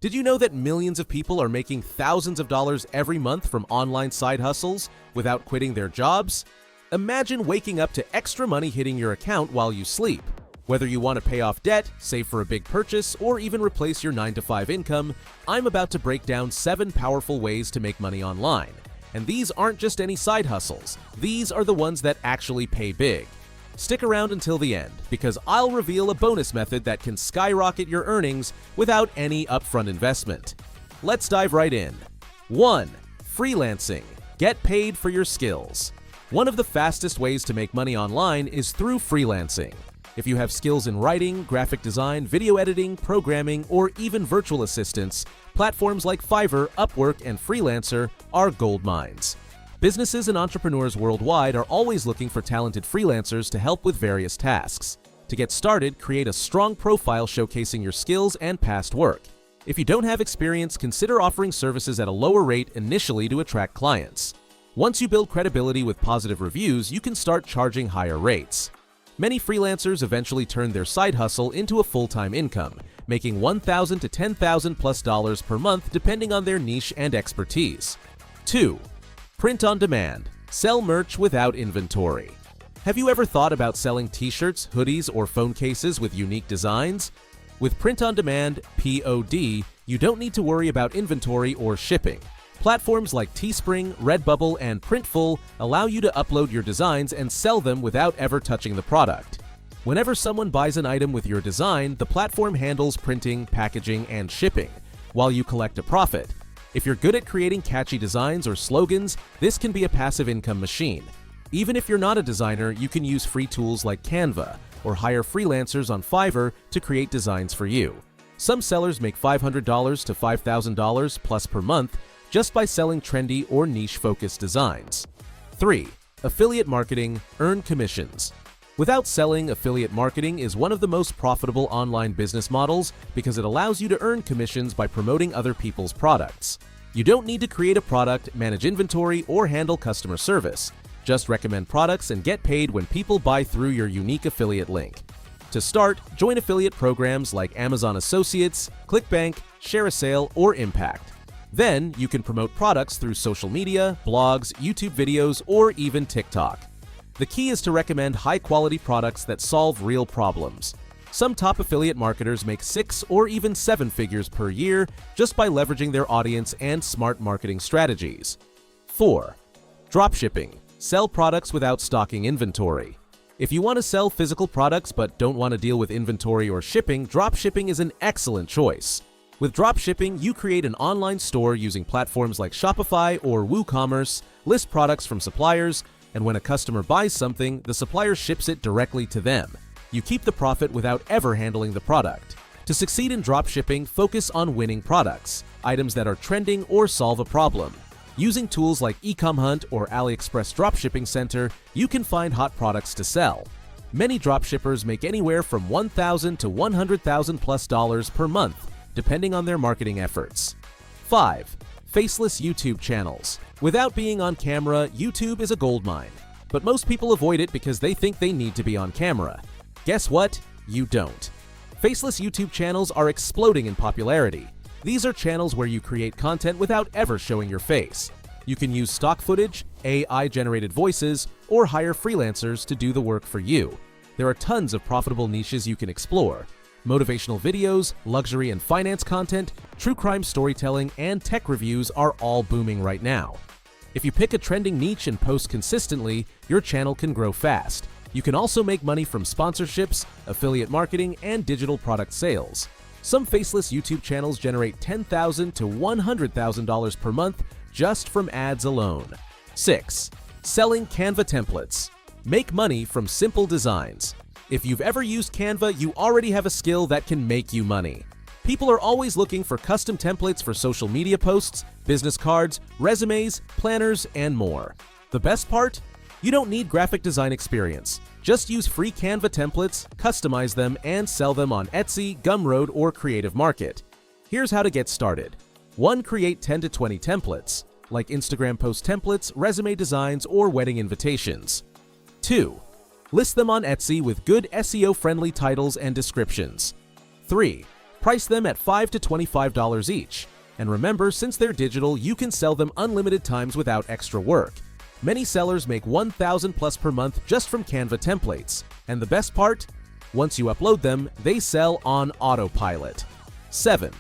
Did you know that millions of people are making thousands of dollars every month from online side hustles without quitting their jobs? Imagine waking up to extra money hitting your account while you sleep. Whether you want to pay off debt, save for a big purchase, or even replace your 9-to-5 income, I'm about to break down 7 powerful ways to make money online. And these aren't just any side hustles. These are the ones that actually pay big. Stick around until the end, because I'll reveal a bonus method that can skyrocket your earnings without any upfront investment. Let's dive right in. 1. Freelancing. Get paid for your skills. One of the fastest ways to make money online is through freelancing. If you have skills in writing, graphic design, video editing, programming, or even virtual assistants, platforms like Fiverr, Upwork, and Freelancer are gold mines. Businesses and entrepreneurs worldwide are always looking for talented freelancers to help with various tasks. To get started, create a strong profile showcasing your skills and past work. If you don't have experience, consider offering services at a lower rate initially to attract clients. Once you build credibility with positive reviews, you can start charging higher rates. Many freelancers eventually turn their side hustle into a full-time income, making $1,000 to $10,000+ per month depending on their niche and expertise. 2. Print on demand. Sell merch without inventory. Have you ever thought about selling t-shirts, hoodies, or phone cases with unique designs? With print on demand, POD, you don't need to worry about inventory or shipping. Platforms like Teespring, Redbubble, and Printful allow you to upload your designs and sell them without ever touching the product. Whenever someone buys an item with your design, the platform handles printing, packaging, and shipping, while you collect a profit. If you're good at creating catchy designs or slogans, this can be a passive income machine. Even if you're not a designer, you can use free tools like Canva or hire freelancers on Fiverr to create designs for you. Some sellers make $500 to $5,000 plus per month just by selling trendy or niche-focused designs. 3. Affiliate marketing. Earn commissions. Without selling, affiliate marketing is one of the most profitable online business models because it allows you to earn commissions by promoting other people's products. You don't need to create a product, manage inventory, or handle customer service. Just recommend products and get paid when people buy through your unique affiliate link. To start, join affiliate programs like Amazon Associates, ClickBank, Share a Sale, or Impact. Then, you can promote products through social media, blogs, YouTube videos, or even TikTok. The key is to recommend high-quality products that solve real problems. Some top affiliate marketers make 6 or even 7 figures per year just by leveraging their audience and smart marketing strategies. 4. Dropshipping. Sell products without stocking inventory. If you want to sell physical products but don't want to deal with inventory or shipping, dropshipping is an excellent choice. With dropshipping, you create an online store using platforms like Shopify or WooCommerce, list products from suppliers, and when a customer buys something, the supplier ships it directly to them. You keep the profit without ever handling the product. To succeed in dropshipping, focus on winning products, items that are trending or solve a problem. Using tools like Ecom Hunt or AliExpress Dropshipping Center, you can find hot products to sell. Many dropshippers make anywhere from $1,000 to $100,000+ per month, depending on their marketing efforts. 5. Faceless YouTube channels. Without being on camera, YouTube is a goldmine. But most people avoid it because they think they need to be on camera. Guess what? You don't. Faceless YouTube channels are exploding in popularity. These are channels where you create content without ever showing your face. You can use stock footage, AI-generated voices, or hire freelancers to do the work for you. There are tons of profitable niches you can explore. Motivational videos, luxury and finance content, true crime storytelling, and tech reviews are all booming right now. If you pick a trending niche and post consistently, your channel can grow fast. You can also make money from sponsorships, affiliate marketing, and digital product sales. Some faceless YouTube channels generate $10,000 to $100,000 per month just from ads alone. 6. Selling Canva templates. Make money from simple designs. If you've ever used Canva, you already have a skill that can make you money. People are always looking for custom templates for social media posts, business cards, resumes, planners, and more. The best part? You don't need graphic design experience. Just use free Canva templates, customize them, and sell them on Etsy, Gumroad, or Creative Market. Here's how to get started. 1. Create 10 to 20 templates, like Instagram post templates, resume designs, or wedding invitations. 2. List them on Etsy with good SEO-friendly titles and descriptions. 3. Price them at $5 to $25 each. And remember, since they're digital, you can sell them unlimited times without extra work. Many sellers make $1,000+ per month just from Canva templates. And the best part? Once you upload them, they sell on autopilot. 7.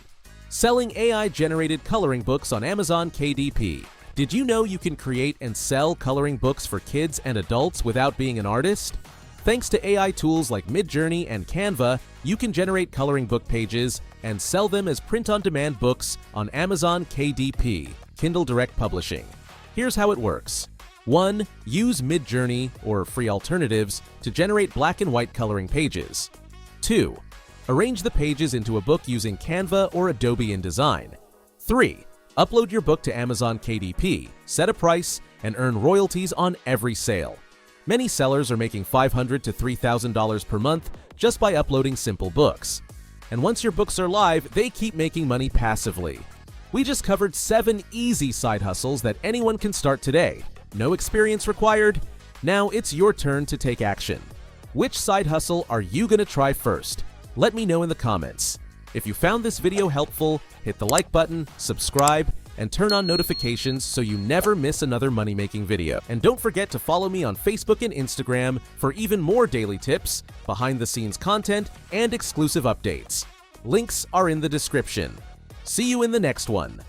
Selling AI-generated coloring books on Amazon KDP. Did you know you can create and sell coloring books for kids and adults without being an artist? Thanks to AI tools like Midjourney and Canva, you can generate coloring book pages and sell them as print-on-demand books on Amazon KDP, Kindle Direct Publishing. Here's how it works. 1. Use Midjourney, or free alternatives, to generate black and white coloring pages. 2. Arrange the pages into a book using Canva or Adobe InDesign. 3. Upload your book to Amazon KDP, set a price, and earn royalties on every sale. Many sellers are making $500 to $3,000 per month just by uploading simple books. And once your books are live, they keep making money passively. We just covered 7 easy side hustles that anyone can start today. No experience required. Now it's your turn to take action. Which side hustle are you going to try first? Let me know in the comments. If you found this video helpful, hit the like button, subscribe, and turn on notifications so you never miss another money-making video. And don't forget to follow me on Facebook and Instagram for even more daily tips, behind-the-scenes content, and exclusive updates. Links are in the description. See you in the next one.